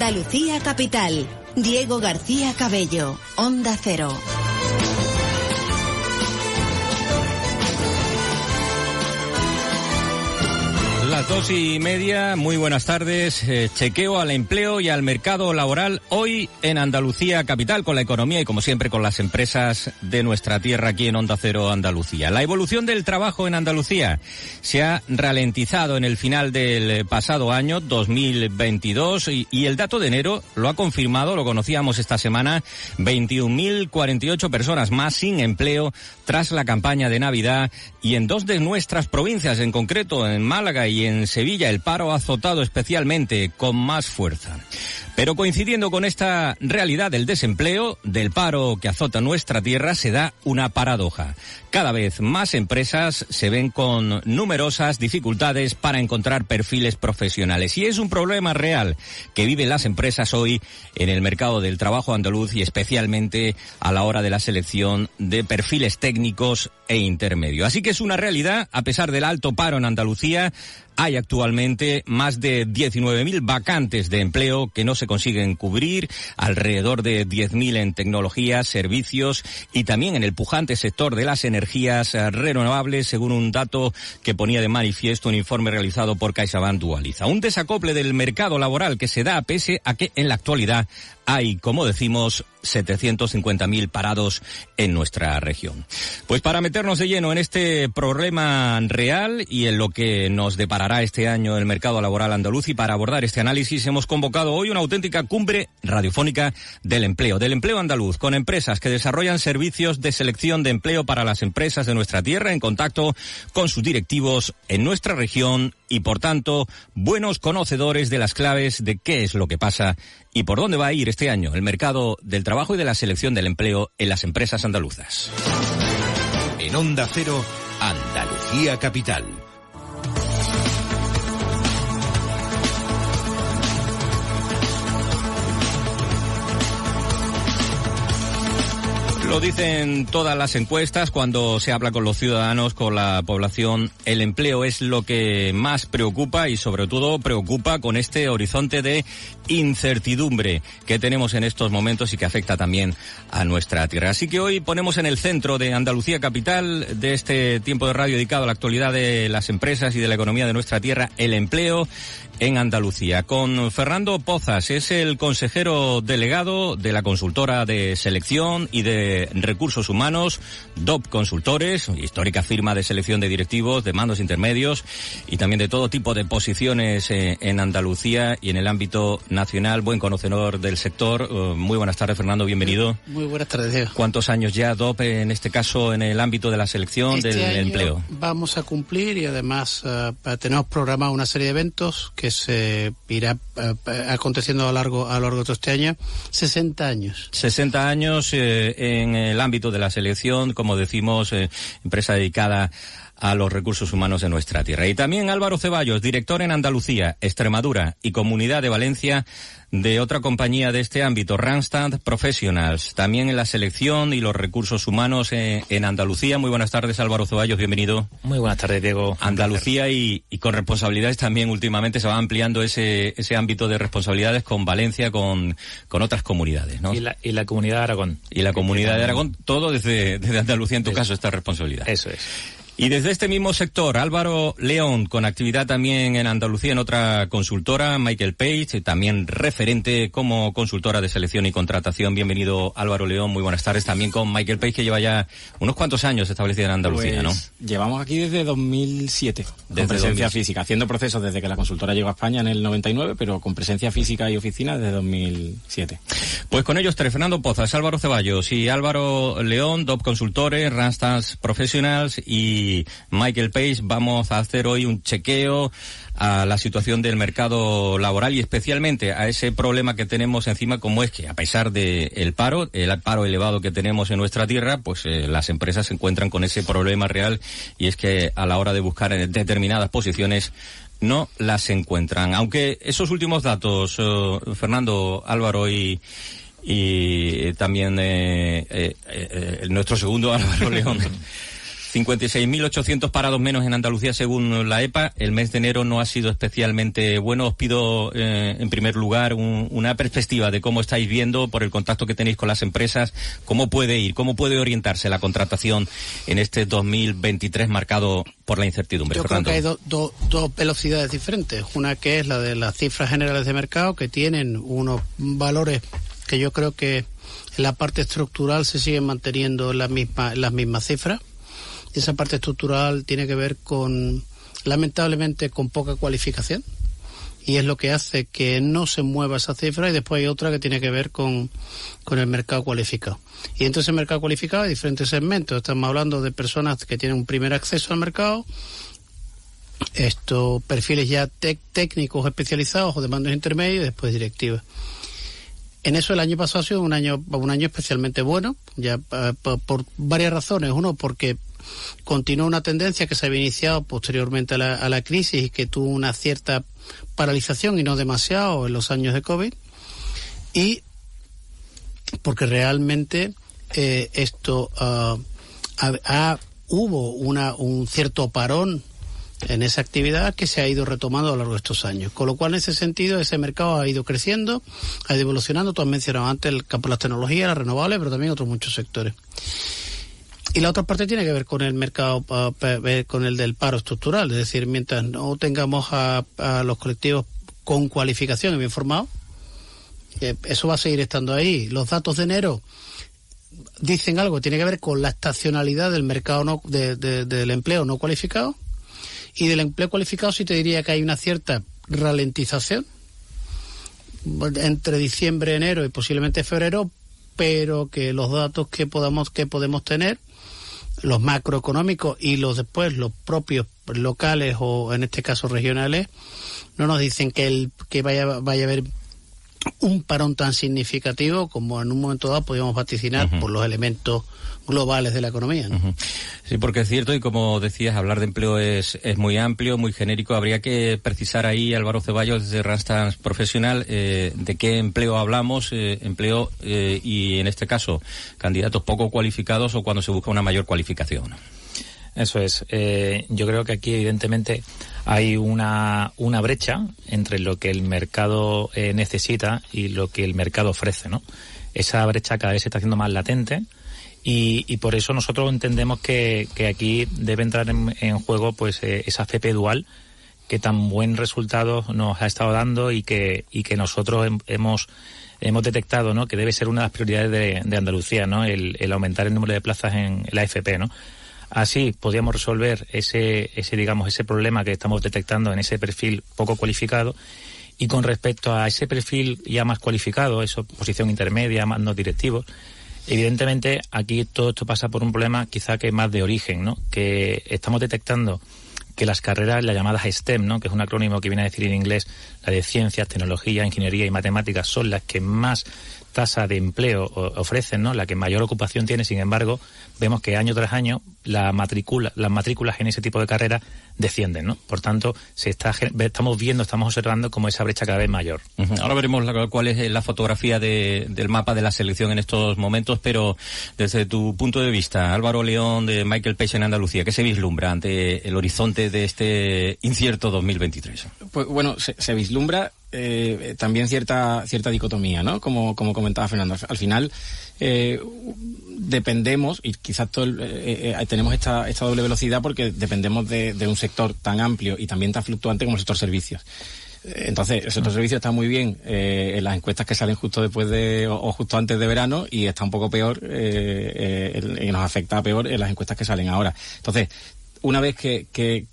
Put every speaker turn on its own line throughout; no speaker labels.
Andalucía Capital. Diego García Cabello, Onda Cero.
Las 2:30, muy buenas tardes. Chequeo al empleo y al mercado laboral hoy en Andalucía Capital, con la economía y como siempre con las empresas de nuestra tierra aquí en Onda Cero Andalucía. La evolución del trabajo en Andalucía se ha ralentizado en el final del pasado año 2022 y el dato de enero lo ha confirmado, lo conocíamos esta semana, 21.048 personas más sin empleo tras la campaña de Navidad, y en dos de nuestras provincias, en concreto en Málaga y en Sevilla, el paro ha azotado especialmente con más fuerza. Pero coincidiendo con esta realidad del desempleo, del paro que azota nuestra tierra, se da una paradoja. Cada vez más empresas se ven con numerosas dificultades para encontrar perfiles profesionales. Y es un problema real que viven las empresas hoy en el mercado del trabajo andaluz y especialmente a la hora de la selección de perfiles técnicos e intermedios. Así que es una realidad, a pesar del alto paro en Andalucía. Hay actualmente más de 19.000 vacantes de empleo que no se consiguen cubrir, alrededor de 10.000 en tecnología, servicios y también en el pujante sector de las energías renovables, según un dato que ponía de manifiesto un informe realizado por CaixaBank Dualiza. Un desacople del mercado laboral que se da pese a que en la actualidad hay, como decimos, 750.000 parados en nuestra región. Pues para meternos de lleno en este problema real y en lo que nos deparará este año el mercado laboral andaluz, y para abordar este análisis hemos convocado hoy una auténtica cumbre radiofónica del empleo andaluz, con empresas que desarrollan servicios de selección de empleo para las empresas de nuestra tierra, en contacto con sus directivos en nuestra región y, por tanto, buenos conocedores de las claves de qué es lo que pasa y por dónde va a ir este año el mercado del trabajo y de la selección del empleo en las empresas andaluzas.
En Onda Cero, Andalucía Capital.
Lo dicen todas las encuestas cuando se habla con los ciudadanos, con la población. El empleo es lo que más preocupa y sobre todo preocupa con este horizonte de incertidumbre que tenemos en estos momentos y que afecta también a nuestra tierra. Así que hoy ponemos en el centro de Andalucía Capital, de este tiempo de radio dedicado a la actualidad de las empresas y de la economía de nuestra tierra, el empleo en Andalucía, con Fernando Pozas. Es el consejero delegado de la consultora de selección y de recursos humanos, DOP Consultores, histórica firma de selección de directivos, de mandos intermedios y también de todo tipo de posiciones en Andalucía y en el ámbito nacional. Buen conocedor del sector. Muy buenas tardes, Fernando, bienvenido.
Muy buenas tardes, Diego.
¿Cuántos años ya DOP, en este caso, en el ámbito de la selección del empleo?
Vamos a cumplir y además tenemos programado una serie de eventos que se irá aconteciendo a lo largo de todo este año. 60 años. 60 años
en el ámbito de la selección, como decimos, empresa dedicada a los recursos humanos de nuestra tierra. Y también Álvaro Ceballos, director en Andalucía, Extremadura y Comunidad de Valencia de otra compañía de este ámbito, Randstad Professionals, también en la selección y los recursos humanos en Andalucía. Muy buenas tardes, Álvaro Ceballos, bienvenido.
Muy buenas tardes, Diego.
Andalucía y con responsabilidades también últimamente se va ampliando ese ámbito de responsabilidades con Valencia, con otras comunidades, ¿no?
Y la Comunidad de Aragón.
Y la Comunidad de Aragón, todo desde Andalucía, en tu caso, esta responsabilidad.
Eso es.
Y desde este mismo sector, Álvaro León, con actividad también en Andalucía en otra consultora, Michael Page, también referente como consultora de selección y contratación. Bienvenido, Álvaro León, muy buenas tardes. También con Michael Page, que lleva ya unos cuantos años establecida en Andalucía,
pues, ¿no? Llevamos aquí desde 2007,
desde
con presencia física, haciendo procesos desde que la consultora llegó a España en el 99, pero con presencia física y oficina desde 2007.
Pues con ellos tres, Fernando Pozas, Álvaro Ceballos y Álvaro León, DOP Consultores, Randstad Professionals y Michael Page, vamos a hacer hoy un chequeo a la situación del mercado laboral y especialmente a ese problema que tenemos encima, como es que a pesar de el paro elevado que tenemos en nuestra tierra, pues las empresas se encuentran con ese problema real, y es que a la hora de buscar determinadas posiciones no las encuentran. Aunque esos últimos datos, Fernando, Álvaro y también nuestro segundo Álvaro León 56.800 parados menos en Andalucía según la EPA. El mes de enero no ha sido especialmente bueno. Os pido, en primer lugar, una perspectiva de cómo estáis viendo, por el contacto que tenéis con las empresas, cómo puede orientarse la contratación en este 2023 marcado por la incertidumbre.
Yo Fernando. Creo que hay dos velocidades diferentes. Una que es la de las cifras generales de mercado, que tienen unos valores que yo creo que en la parte estructural se siguen manteniendo en las mismas cifras. Esa parte estructural tiene que ver lamentablemente, con poca cualificación, y es lo que hace que no se mueva esa cifra. Y después hay otra que tiene que ver con el mercado cualificado. Y entonces el mercado cualificado hay diferentes segmentos. Estamos hablando de personas que tienen un primer acceso al mercado, estos perfiles ya técnicos especializados o de mandos intermedios, y después directivas. En eso el año pasado ha sido un año especialmente bueno, ya por varias razones. Uno, porque continúa una tendencia que se había iniciado posteriormente a la crisis y que tuvo una cierta paralización, y no demasiado, en los años de COVID. Y porque realmente hubo un cierto parón en esa actividad que se ha ido retomando a lo largo de estos años. Con lo cual, en ese sentido, ese mercado ha ido creciendo, ha ido evolucionando. Tú has mencionado antes el campo de las tecnologías, las renovables, pero también otros muchos sectores. Y la otra parte tiene que ver con el mercado, con el del paro estructural. Es decir, mientras no tengamos a los colectivos con cualificación y bien formados, eso va a seguir estando ahí. Los datos de enero dicen algo que tiene que ver con la estacionalidad del mercado del empleo no cualificado. Y del empleo cualificado sí te diría que hay una cierta ralentización entre diciembre, enero y posiblemente febrero, pero que los datos que podemos tener, los macroeconómicos y los propios locales, o en este caso regionales, no nos dicen que vaya a haber un parón tan significativo como en un momento dado podíamos vaticinar por los elementos globales de la economía, ¿no?
Sí, porque es cierto, y como decías, hablar de empleo es muy amplio, muy genérico. Habría que precisar ahí, Álvaro Ceballos, desde Randstad Profesional, de qué empleo hablamos, y en este caso, candidatos poco cualificados o cuando se busca una mayor cualificación.
Eso es. Yo creo que aquí, evidentemente, hay una brecha entre lo que el mercado necesita y lo que el mercado ofrece, ¿no? Esa brecha cada vez se está haciendo más latente, y por eso nosotros entendemos que aquí debe entrar en juego pues esa FP dual que tan buen resultado nos ha estado dando y que nosotros hemos detectado, ¿no?, que debe ser una de las prioridades de Andalucía, ¿no?, el aumentar el número de plazas en la FP, ¿no? Así podríamos resolver ese problema que estamos detectando en ese perfil poco cualificado. Y con respecto a ese perfil ya más cualificado, esa posición intermedia, más no directivos, evidentemente aquí todo esto pasa por un problema quizá que más de origen, ¿no? Que estamos detectando que las carreras, las llamadas STEM, ¿no?, que es un acrónimo que viene a decir en inglés la de ciencias, tecnología, ingeniería y matemáticas, son las que más tasa de empleo ofrecen, ¿no?, la que mayor ocupación tiene. Sin embargo, vemos que año tras año las matrículas en ese tipo de carreras descienden, ¿no? Por tanto, estamos observando como esa brecha cada vez mayor.
Ahora veremos cuál es la fotografía del mapa de la selección en estos momentos, pero desde tu punto de vista, Álvaro León, de Michael Page en Andalucía, ¿qué se vislumbra ante el horizonte de este incierto 2023?
Pues bueno, se vislumbra también cierta dicotomía, ¿no? Como comentaba Fernando. Al final dependemos, y quizás tenemos esta doble velocidad porque dependemos de un sector tan amplio y también tan fluctuante como el sector servicios. Entonces, el sector servicios está muy bien en las encuestas que salen justo después o justo antes de verano, y está un poco peor, y nos afecta peor en las encuestas que salen ahora. Entonces, una vez que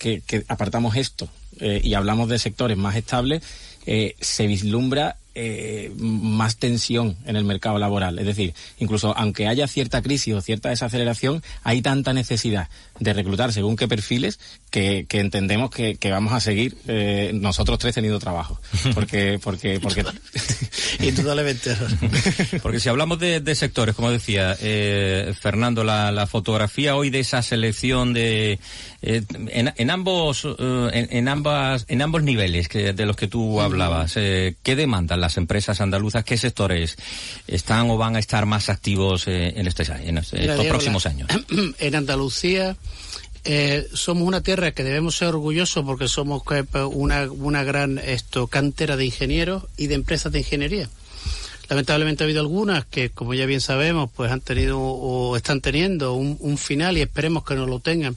apartamos esto y hablamos de sectores más estables, se vislumbra más tensión en el mercado laboral. Es decir, incluso aunque haya cierta crisis o cierta desaceleración, hay tanta necesidad de reclutar según qué perfiles que entendemos que vamos a seguir nosotros tres teniendo trabajo. Porque
Indudablemente.
Porque si hablamos de sectores, como decía Fernando, la fotografía hoy de esa selección de en ambos niveles de los que tú hablabas, ¿qué demandan las empresas andaluzas? ¿Qué sectores están o van a estar más activos en estos próximos años?
En Andalucía somos una tierra que debemos ser orgullosos porque somos una gran cantera de ingenieros y de empresas de ingeniería. Lamentablemente ha habido algunas que, como ya bien sabemos, pues han tenido o están teniendo un final, y esperemos que no lo tengan,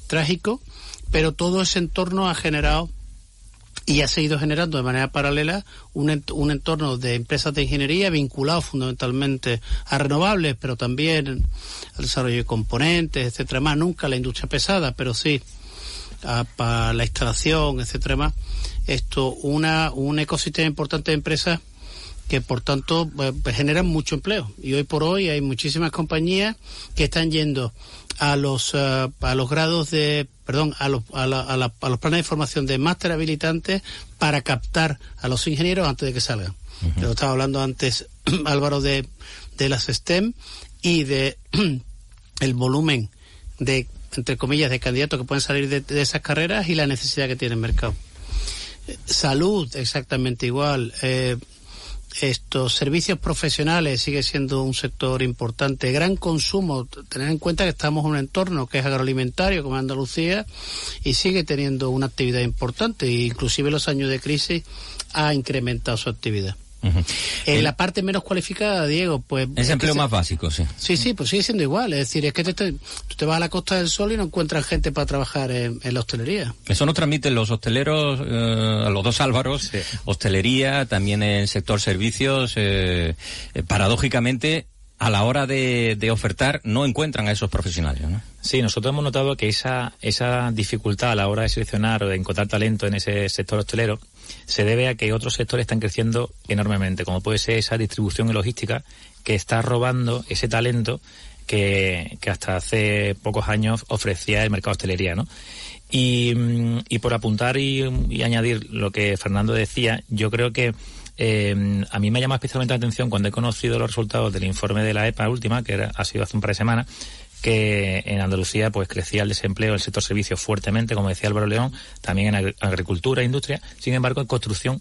trágico, pero todo ese entorno ha generado y ha seguido generando de manera paralela un entorno de empresas de ingeniería vinculado fundamentalmente a renovables, pero también al desarrollo de componentes, etcétera más, nunca a la industria pesada, pero sí para la instalación, etcétera más. Un ecosistema importante de empresas que por tanto generan mucho empleo, y hoy por hoy hay muchísimas compañías que están yendo a los grados de a los planes de formación de máster habilitantes para captar a los ingenieros antes de que salgan. Pero estaba hablando antes Álvaro de las STEM y de el volumen de, entre comillas, de candidatos que pueden salir de esas carreras y la necesidad que tiene el mercado. Salud, exactamente igual. Estos servicios profesionales sigue siendo un sector importante. Gran consumo, tener en cuenta que estamos en un entorno que es agroalimentario como Andalucía y sigue teniendo una actividad importante, e inclusive en los años de crisis ha incrementado su actividad. En la parte menos cualificada, Diego, pues...
Es empleo más básico, sí.
Sí, pues sigue siendo igual. Es decir, es que tú te vas a la Costa del Sol y no encuentras gente para trabajar en la hostelería.
Eso nos transmiten los hosteleros, a los dos Álvaros, sí. Hostelería, también en sector servicios, paradójicamente, a la hora de ofertar, no encuentran a esos profesionales, ¿no?
Sí, nosotros hemos notado que esa dificultad a la hora de seleccionar o de encontrar talento en ese sector hostelero se debe a que otros sectores están creciendo enormemente, como puede ser esa distribución y logística que está robando ese talento que hasta hace pocos años ofrecía el mercado de hostelería, ¿no? Y por apuntar y añadir lo que Fernando decía, yo creo que a mí me llama especialmente la atención cuando he conocido los resultados del informe de la EPA última, que ha sido hace un par de semanas, que en Andalucía pues crecía el desempleo, el sector servicios fuertemente, como decía Álvaro León, también en agricultura, industria. Sin embargo, en construcción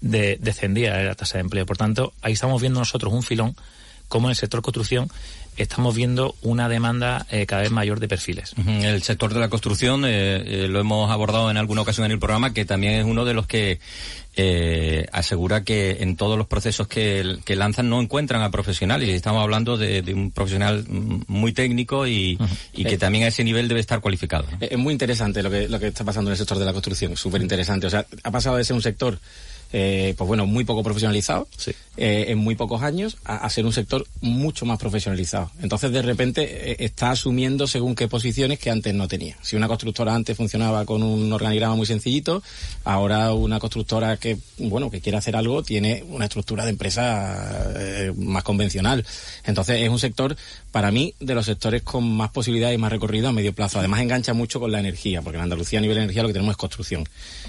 descendía la tasa de empleo. Por tanto, ahí estamos viendo nosotros un filón, como en el sector construcción estamos viendo una demanda cada vez mayor de perfiles.
El sector de la construcción lo hemos abordado en alguna ocasión en el programa, que también es uno de los que asegura que en todos los procesos que lanzan no encuentran a profesionales, y estamos hablando de un profesional muy técnico y que también a ese nivel debe estar cualificado, ¿no?
Es muy interesante lo que está pasando en el sector de la construcción, súper interesante. O sea, ha pasado de ser un sector muy poco profesionalizado, sí, en muy pocos años, a ser un sector mucho más profesionalizado. Entonces, de repente, está asumiendo según qué posiciones que antes no tenía. Si una constructora antes funcionaba con un organigrama muy sencillito, ahora una constructora que quiere hacer algo tiene una estructura de empresa más convencional. Entonces, es un sector, para mí, de los sectores con más posibilidades y más recorrido a medio plazo. Además, engancha mucho con la energía, porque en Andalucía, a nivel de energía, lo que tenemos es construcción.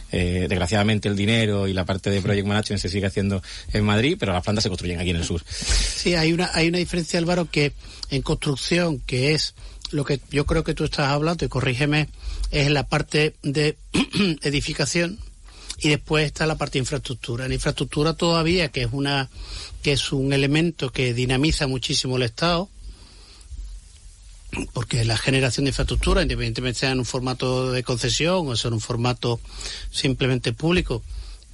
Desgraciadamente, el dinero y la parte de project management se sigue haciendo en Madrid, pero las plantas se construyen aquí en el sur.
Sí, hay una diferencia, Álvaro, que en construcción, que es lo que yo creo que tú estás hablando, y corrígeme, es la parte de edificación, y después está la parte de infraestructura. En infraestructura todavía, que es un elemento que dinamiza muchísimo el Estado, porque la generación de infraestructura, independientemente sea en un formato de concesión o sea en un formato simplemente público,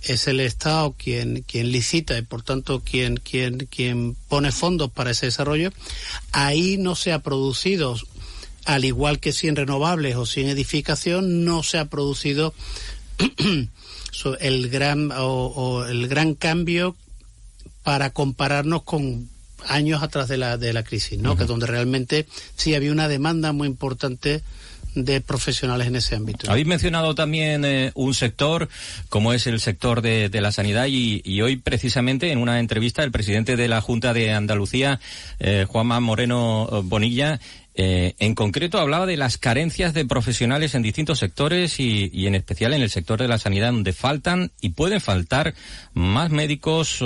es el Estado quien licita y por tanto quien pone fondos para ese desarrollo. Ahí no se ha producido, al igual que si en renovables o si en edificación, no se ha producido el gran cambio para compararnos con años atrás de la crisis, ¿no? Que donde realmente sí había una demanda muy importante de profesionales en ese ámbito, ¿no?
Habéis mencionado también un sector como es el sector de la sanidad, y hoy precisamente en una entrevista el presidente de la Junta de Andalucía, Juanma Moreno Bonilla, En concreto hablaba de las carencias de profesionales en distintos sectores y en especial en el sector de la sanidad, donde faltan y pueden faltar más médicos,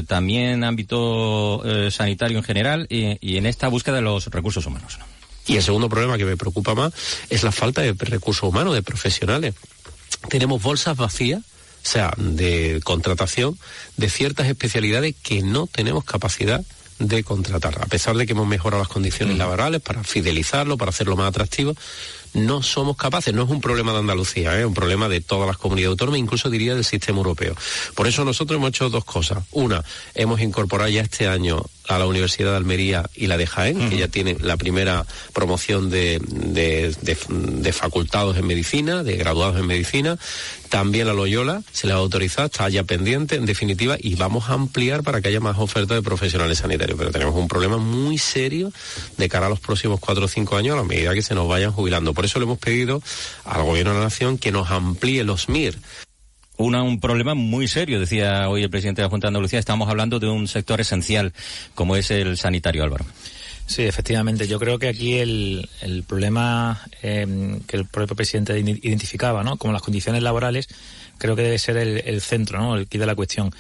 también ámbito sanitario en general y en esta búsqueda de los recursos humanos, ¿no?
Y el segundo problema que me preocupa más es la falta de recursos humanos, de profesionales. Tenemos bolsas vacías, o sea, de contratación de ciertas especialidades que no tenemos capacidad de contratar. A pesar de que hemos mejorado las condiciones laborales para fidelizarlo, para hacerlo más atractivo, no somos capaces. No es un problema de Andalucía, es un problema de todas las comunidades autónomas, incluso diría del sistema europeo. Por eso nosotros hemos hecho dos cosas. Una, hemos incorporado ya este año a la Universidad de Almería y la de Jaén, que ya tiene la primera promoción de facultados en medicina, de graduados en medicina. También a Loyola se le ha autorizado, está ya pendiente, en definitiva, y vamos a ampliar para que haya más oferta de profesionales sanitarios. Pero tenemos un problema muy serio de cara a los próximos 4 o 5 años, a la medida que se nos vayan jubilando. Por eso le hemos pedido al Gobierno de la Nación que nos amplíe los MIR.
Un problema muy serio, decía hoy el presidente de la Junta de Andalucía. Estamos hablando de un sector esencial como es el sanitario, Álvaro.
Sí, efectivamente. Yo creo que aquí el problema que el propio presidente identificaba, ¿no?, como las condiciones laborales, creo que debe ser el centro, ¿no?, el quid de la cuestión.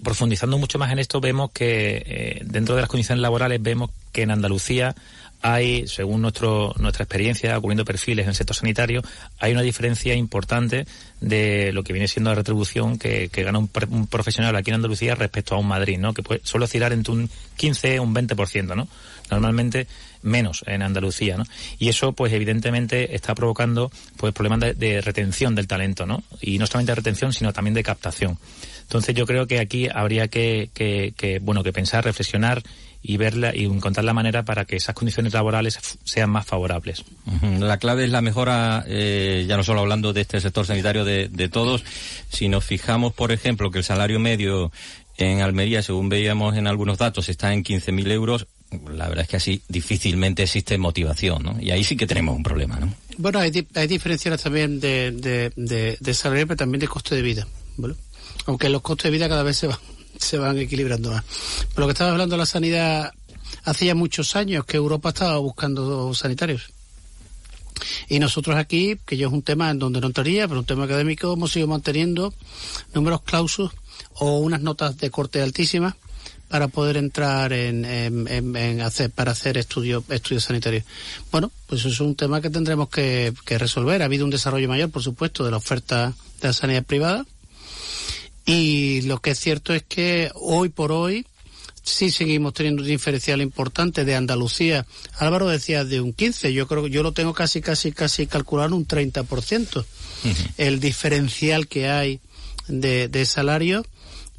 Profundizando mucho más en esto, vemos que dentro de las condiciones laborales vemos que en Andalucía hay, según nuestra experiencia cubriendo perfiles en el sector sanitario, hay una diferencia importante de lo que viene siendo la retribución que gana un profesional aquí en Andalucía respecto a un Madrid, ¿no?, que suele oscilar entre un 15 un 20%, ¿no?, normalmente menos en Andalucía, ¿no? Y eso, pues evidentemente está provocando pues problemas de retención del talento, ¿no? Y no solamente de retención, sino también de captación. Entonces yo creo que aquí habría que pensar, reflexionar y verla y encontrar la manera para que esas condiciones laborales sean más favorables.
La clave es la mejora, ya no solo hablando de este sector sanitario de todos, si nos fijamos, por ejemplo, que el salario medio en Almería, según veíamos en algunos datos, está en 15.000 euros, la verdad es que así difícilmente existe motivación, ¿no? Y ahí sí que tenemos un problema, ¿no?
Bueno, hay diferencias también de salario, pero también de coste de vida, ¿vale? Aunque los costes de vida cada vez se van equilibrando más. Por lo que estaba hablando de la sanidad, hace ya muchos años que Europa estaba buscando sanitarios. Y nosotros aquí, que yo es un tema en donde no entraría, pero un tema académico, hemos ido manteniendo números clausus o unas notas de corte altísimas para poder entrar para hacer estudios sanitarios. Bueno, pues eso es un tema que tendremos que resolver. Ha habido un desarrollo mayor, por supuesto, de la oferta de la sanidad privada. Y lo que es cierto es que hoy por hoy sí seguimos teniendo un diferencial importante de Andalucía. Álvaro decía de un 15, yo creo que yo lo tengo casi calculado un 30%. El diferencial que hay de salario,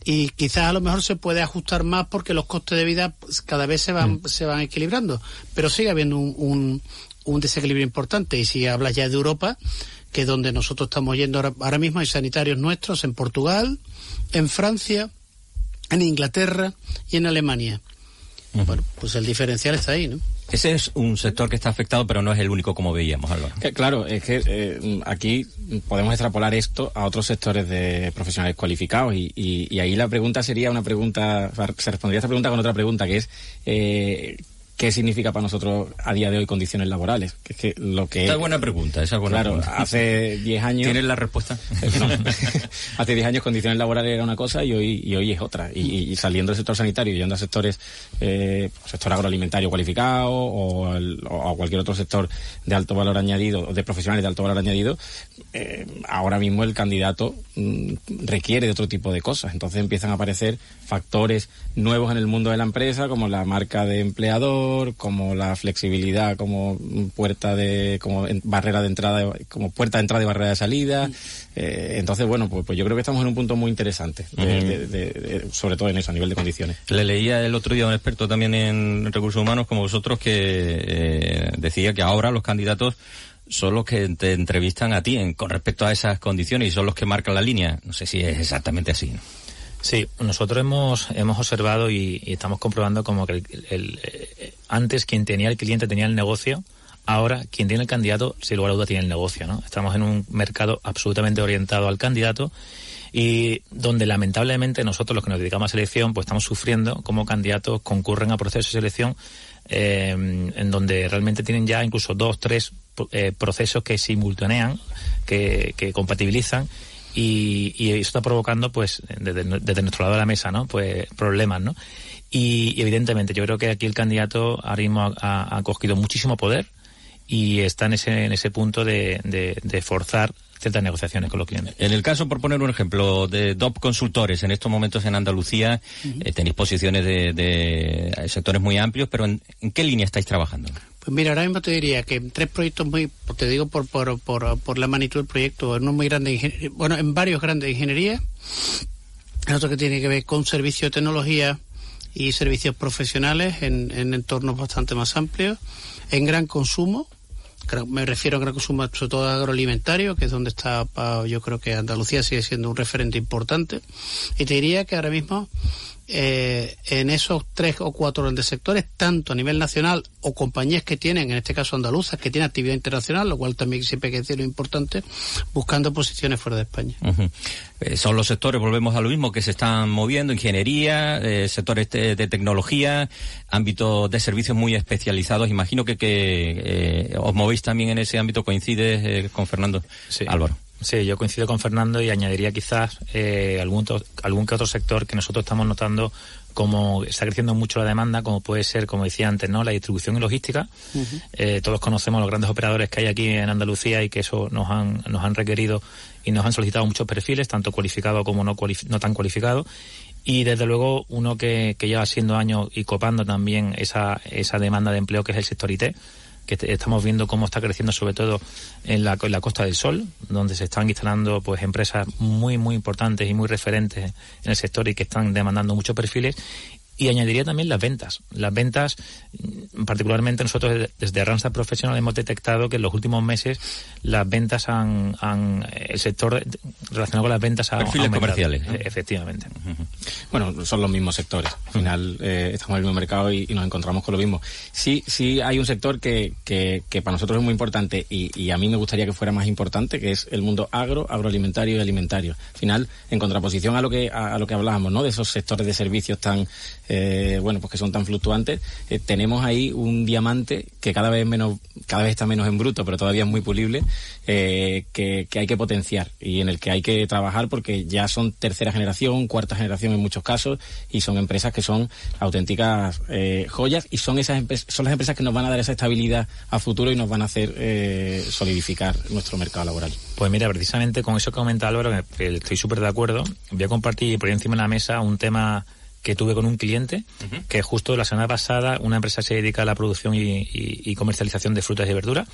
y quizás a lo mejor se puede ajustar más porque los costes de vida cada vez se van equilibrando, pero sigue habiendo un desequilibrio importante. Y si hablas ya de Europa, que es donde nosotros estamos yendo ahora mismo, hay sanitarios nuestros en Portugal, en Francia, en Inglaterra y en Alemania. Bueno, pues el diferencial está ahí, ¿no?
Ese es un sector que está afectado, pero no es el único, como veíamos, Álvaro.
Claro, es que aquí podemos extrapolar esto a otros sectores de profesionales cualificados y ahí la pregunta sería una pregunta, se respondería a esta pregunta con otra pregunta, que es ¿qué significa para nosotros a día de hoy condiciones laborales? Que es que lo que
esa es buena pregunta,
Claro, hace 10 años...
¿Tienes la respuesta?
No. Hace 10 años condiciones laborales era una cosa y hoy es otra. Y saliendo del sector sanitario y yendo a sectores, sector agroalimentario cualificado o a cualquier otro sector de alto valor añadido, o de profesionales de alto valor añadido, ahora mismo el candidato requiere de otro tipo de cosas. Entonces empiezan a aparecer factores nuevos en el mundo de la empresa, como la marca de empleador, como la flexibilidad, como barrera de entrada, como puerta de entrada y barrera de salida. Entonces, bueno, pues yo creo que estamos en un punto muy interesante, sobre todo en eso, a nivel de condiciones.
Le leía el otro día a un experto también en recursos humanos como vosotros que decía que ahora los candidatos son los que te entrevistan a ti con respecto a esas condiciones y son los que marcan la línea. No sé si es exactamente así, ¿no?
Sí, nosotros hemos observado y estamos comprobando como que antes quien tenía el cliente tenía el negocio, ahora quien tiene el candidato, sin lugar a duda, tiene el negocio, ¿no? Estamos en un mercado absolutamente orientado al candidato y donde lamentablemente nosotros los que nos dedicamos a selección pues estamos sufriendo como candidatos concurren a procesos de selección en donde realmente tienen ya incluso 2, 3 procesos que simultanean, que compatibilizan, y eso está provocando pues desde nuestro lado de la mesa, ¿no? Pues problemas, ¿no? Y evidentemente yo creo que aquí el candidato ahora mismo ha cogido muchísimo poder y está en ese punto de forzar ciertas negociaciones con los clientes.
En el caso, por poner un ejemplo, de DOP Consultores, en estos momentos en Andalucía tenéis posiciones de sectores muy amplios, pero ¿en qué línea estáis trabajando?
Pues mira, ahora mismo te diría que en 3 proyectos te digo por la magnitud del proyecto, en uno muy grande, en varios grandes de ingeniería, en otro que tiene que ver con servicios de tecnología y servicios profesionales en entornos bastante más amplios, en gran consumo. Me refiero a gran consumo, sobre todo agroalimentario, que es donde está, yo creo que Andalucía sigue siendo un referente importante. Y te diría que ahora mismo en esos 3 o 4 grandes sectores, tanto a nivel nacional o compañías que tienen, en este caso andaluzas, que tienen actividad internacional, lo cual también siempre hay que decirlo importante, buscando posiciones fuera de España.
Son los sectores, volvemos a lo mismo, que se están moviendo: ingeniería, sectores de tecnología, ámbitos de servicios muy especializados. Imagino que os movéis también en ese ámbito. ¿Coincides con Fernando?
Sí.
Álvaro.
Sí, yo coincido con Fernando y añadiría quizás algún que otro sector que nosotros estamos notando como está creciendo mucho la demanda, como puede ser, como decía antes, ¿no?, la distribución y logística. Todos conocemos los grandes operadores que hay aquí en Andalucía y que eso nos han requerido y nos han solicitado muchos perfiles, tanto cualificados como no tan cualificados. Y desde luego uno que lleva siendo años y copando también esa demanda de empleo, que es el sector IT, que estamos viendo cómo está creciendo sobre todo en la Costa del Sol, donde se están instalando pues empresas muy muy importantes y muy referentes en el sector y que están demandando muchos perfiles. Y añadiría también las ventas. Las ventas, particularmente nosotros desde Randstad Professional hemos detectado que en los últimos meses las ventas el sector relacionado con las ventas ha
perfiles
aumentado.
Comerciales, ¿no?
Efectivamente.
Bueno, son los mismos sectores. Al final estamos en el mismo mercado y nos encontramos con lo mismo. Sí hay un sector que para nosotros es muy importante y a mí me gustaría que fuera más importante, que es el mundo agroalimentario y alimentario. Al final, en contraposición a lo que hablábamos, ¿no?, de esos sectores de servicios tan pues que son tan fluctuantes, tenemos ahí un diamante que cada vez está menos en bruto, pero todavía es muy pulible, que hay que potenciar y en el que hay que trabajar, porque ya son 3ª generación, 4ª generación en muchos casos, y son empresas que son auténticas joyas, y son las empresas que nos van a dar esa estabilidad a futuro y nos van a hacer solidificar nuestro mercado laboral.
Pues mira, precisamente con eso que comenta Álvaro, que estoy súper de acuerdo. Voy a compartir por encima de la mesa un tema que tuve con un cliente, que justo la semana pasada, una empresa se dedica a la producción y comercialización de frutas y verduras,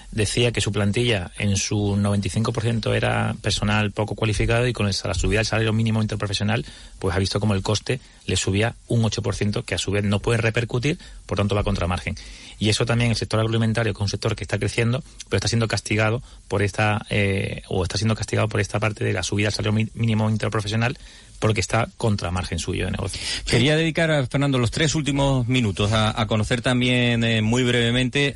decía que su plantilla en su 95% era personal poco cualificado, y con la subida del salario mínimo interprofesional pues ha visto como el coste le subía un 8%, que a su vez no puede repercutir, por tanto va contra margen. Y eso también el sector agroalimentario, que es un sector que está creciendo, pero está siendo castigado por esta parte de la subida del salario mínimo interprofesional, porque está contra margen suyo de negocio.
Quería dedicar a Fernando los 3 últimos minutos a conocer también muy brevemente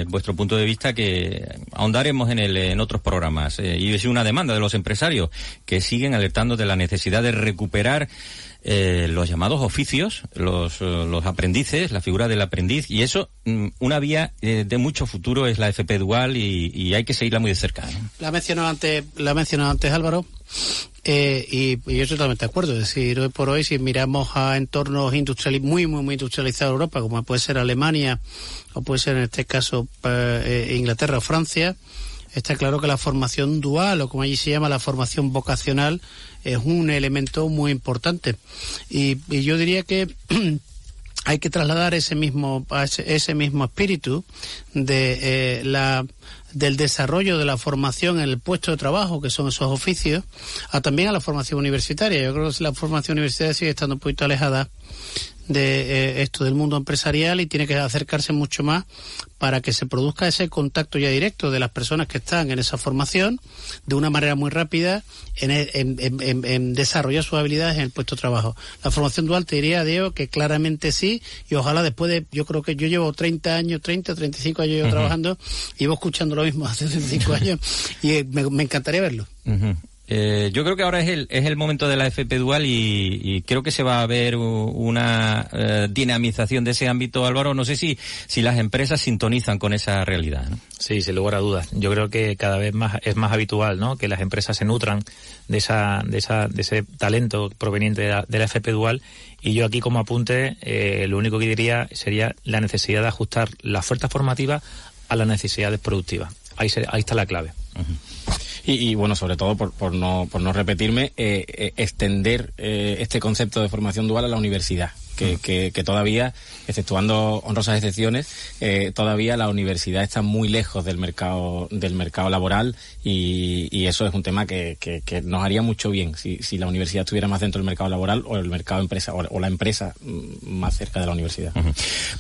vuestro punto de vista, que ahondaremos en otros programas. Y es una demanda de los empresarios que siguen alertando de la necesidad de recuperar los llamados oficios, los aprendices, la figura del aprendiz, y eso, una vía de mucho futuro es la FP dual, y hay que seguirla muy de cerca, ¿no?
La ha mencionado antes Álvaro, y yo estoy totalmente de acuerdo. Es decir, hoy por hoy, si miramos a entornos muy industrializados de Europa, como puede ser Alemania o puede ser en este caso Inglaterra o Francia, está claro que la formación dual, o como allí se llama, la formación vocacional, es un elemento muy importante. Y yo diría que hay que trasladar ese mismo espíritu del desarrollo de la formación en el puesto de trabajo, que son esos oficios, también a la formación universitaria. Yo creo que la formación universitaria sigue estando un poquito alejada de esto del mundo empresarial, y tiene que acercarse mucho más para que se produzca ese contacto ya directo de las personas que están en esa formación de una manera muy rápida en desarrollar sus habilidades en el puesto de trabajo. La formación dual, te diría, Diego, que claramente sí, y ojalá después yo creo que yo llevo 35 años yo trabajando, y llevo escuchando lo mismo hace 35 años, y me encantaría verlo.
Yo creo que ahora es el momento de la FP Dual y creo que se va a ver una dinamización de ese ámbito, Álvaro. No sé si las empresas sintonizan con esa realidad, ¿no?
Sí, sin lugar a dudas. Yo creo que cada vez más es más habitual, ¿no?, que las empresas se nutran de ese talento proveniente de la FP Dual. Y yo aquí, como apunte, lo único que diría sería la necesidad de ajustar la oferta formativa a las necesidades productivas. Ahí está la clave.
Uh-huh.
Y bueno, sobre todo por no repetirme, extender este concepto de formación dual a la universidad, que todavía, exceptuando honrosas excepciones, todavía la universidad está muy lejos del mercado laboral y eso es un tema que nos haría mucho bien si la universidad estuviera más dentro del mercado laboral o el mercado empresa o la empresa más cerca de la universidad.
Uh-huh.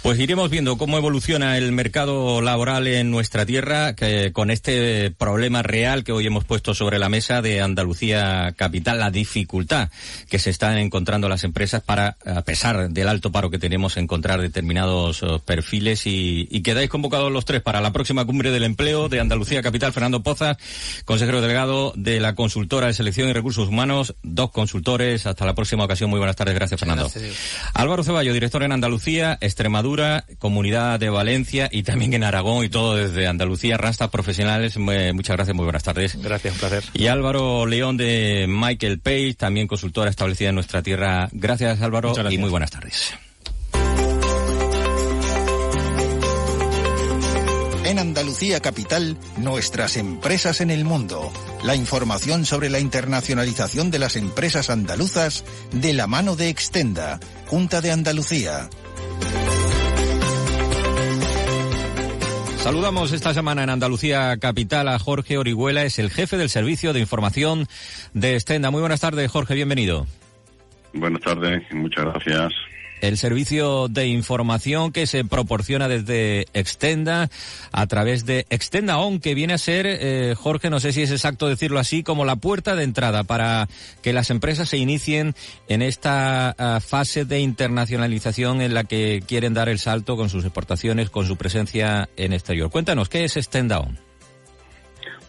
Pues iremos viendo cómo evoluciona el mercado laboral en nuestra tierra, que con este problema real que hoy hemos puesto sobre la mesa de Andalucía Capital, la dificultad que se están encontrando las empresas para, a pesar del alto paro que tenemos, encontrar determinados perfiles y quedáis convocados los tres para la próxima cumbre del empleo de Andalucía Capital. Fernando Pozas, consejero delegado de la consultora de selección y recursos humanos, 2 consultores. Hasta la próxima ocasión. Muy buenas tardes. Gracias, Fernando. Gracias. Álvaro Ceballo, director en Andalucía, Extremadura, Comunidad de Valencia y también en Aragón y todo desde Andalucía, Randstad Profesionales. Muchas gracias, muy buenas tardes.
Gracias, un placer.
Y Álvaro León de Michael Page, también consultora establecida en nuestra tierra. Gracias, Álvaro, gracias. Y muy buenas tardes.
En Andalucía Capital, nuestras empresas en el mundo. La información sobre la internacionalización de las empresas andaluzas de la mano de Extenda, Junta de Andalucía.
Saludamos esta semana en Andalucía Capital a Jorge Orihuela, es el jefe del Servicio de Información de Extenda. Muy buenas tardes, Jorge, bienvenido.
Buenas tardes, muchas gracias.
El servicio de información que se proporciona desde Extenda a través de Extenda On, que viene a ser, Jorge, no sé si es exacto decirlo así, como la puerta de entrada para que las empresas se inicien en esta fase de internacionalización en la que quieren dar el salto con sus exportaciones, con su presencia en exterior. Cuéntanos, ¿qué es Extenda On?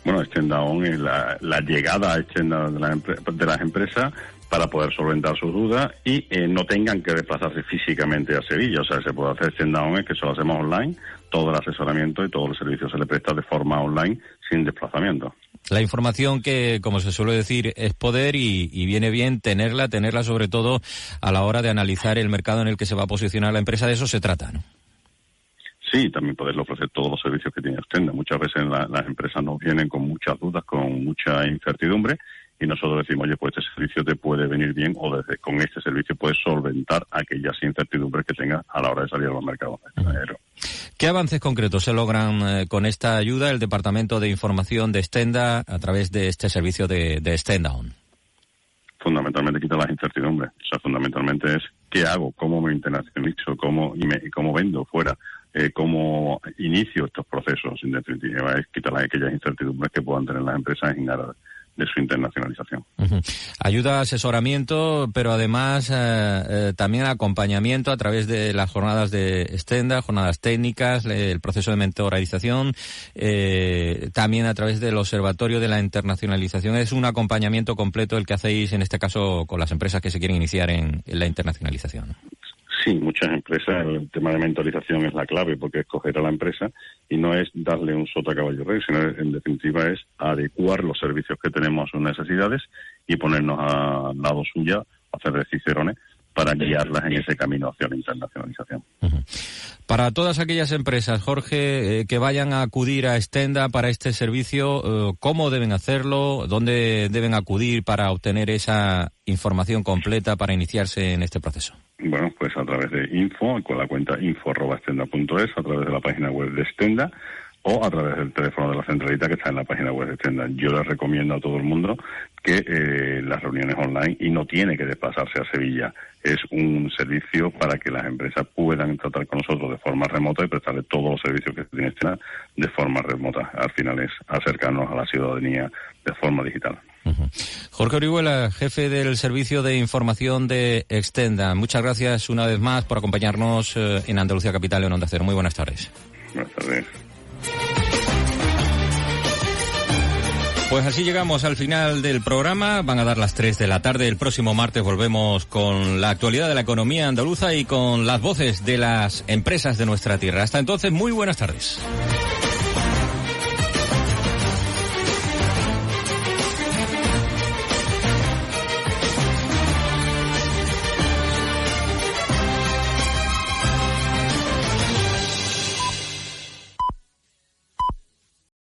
Bueno, Extenda On es la llegada a Extenda de las empresas para poder solventar sus dudas y no tengan que desplazarse físicamente a Sevilla. O sea, se puede hacer Extenda On, es que eso lo hacemos online, todo el asesoramiento y todo el servicio se le presta de forma online sin desplazamiento.
La información que, como se suele decir, es poder y viene bien tenerla sobre todo a la hora de analizar el mercado en el que se va a posicionar la empresa. De eso se trata, ¿no?
Sí, también poderle ofrecer todos los servicios que tiene Extenda. Muchas veces las empresas nos vienen con muchas dudas, con mucha incertidumbre, y nosotros decimos, oye, pues este servicio te puede venir bien o con este servicio puedes solventar aquellas incertidumbres que tengas a la hora de salir a los mercados extranjeros.
¿Qué avances concretos se logran con esta ayuda el Departamento de Información de Extenda a través de este servicio de Extenda On?
Fundamentalmente quitar las incertidumbres. O sea, fundamentalmente es ¿qué hago? ¿Cómo me internacionalizo? ¿Cómo vendo fuera? ¿Cómo inicio estos procesos? En definitiva, es quitar aquellas incertidumbres que puedan tener las empresas en aras de su internacionalización.
Uh-huh. Ayuda, asesoramiento, pero además también acompañamiento a través de las jornadas de Extenda, jornadas técnicas, el proceso de mentorización, también a través del Observatorio de la Internacionalización. Es un acompañamiento completo el que hacéis en este caso con las empresas que se quieren iniciar en la internacionalización.
Sí, muchas empresas, el tema de mentorización es la clave, porque es coger a la empresa y no es darle un sota a caballo rey, sino en definitiva es adecuar los servicios que tenemos a sus necesidades y ponernos al lado suya, hacer de cicerones para guiarlas en ese camino hacia la internacionalización.
Uh-huh. Para todas aquellas empresas, Jorge, que vayan a acudir a Extenda para este servicio, ¿cómo deben hacerlo? ¿Dónde deben acudir para obtener esa información completa para iniciarse en este proceso?
Bueno, pues a través de info, con la cuenta info@extenda.es, a través de la página web de Extenda o a través del teléfono de la centralita que está en la página web de Extenda. Yo les recomiendo a todo el mundo que las reuniones online, y no tiene que desplazarse a Sevilla, es un servicio para que las empresas puedan tratar con nosotros de forma remota y prestarle todos los servicios que tiene Extenda de forma remota. Al final es acercarnos a la ciudadanía de forma digital.
Uh-huh. Jorge Orihuela, jefe del Servicio de Información de Extenda. Muchas gracias una vez más por acompañarnos en Andalucía Capital en Onda Cero. Muy buenas tardes.
Buenas tardes.
Pues Pues así llegamos al final del programa. Van a dar las 3 de la tarde. El próximo martes volvemos con la actualidad de la economía andaluza y con las voces de las empresas de nuestra tierra. Hasta entonces, muy buenas tardes.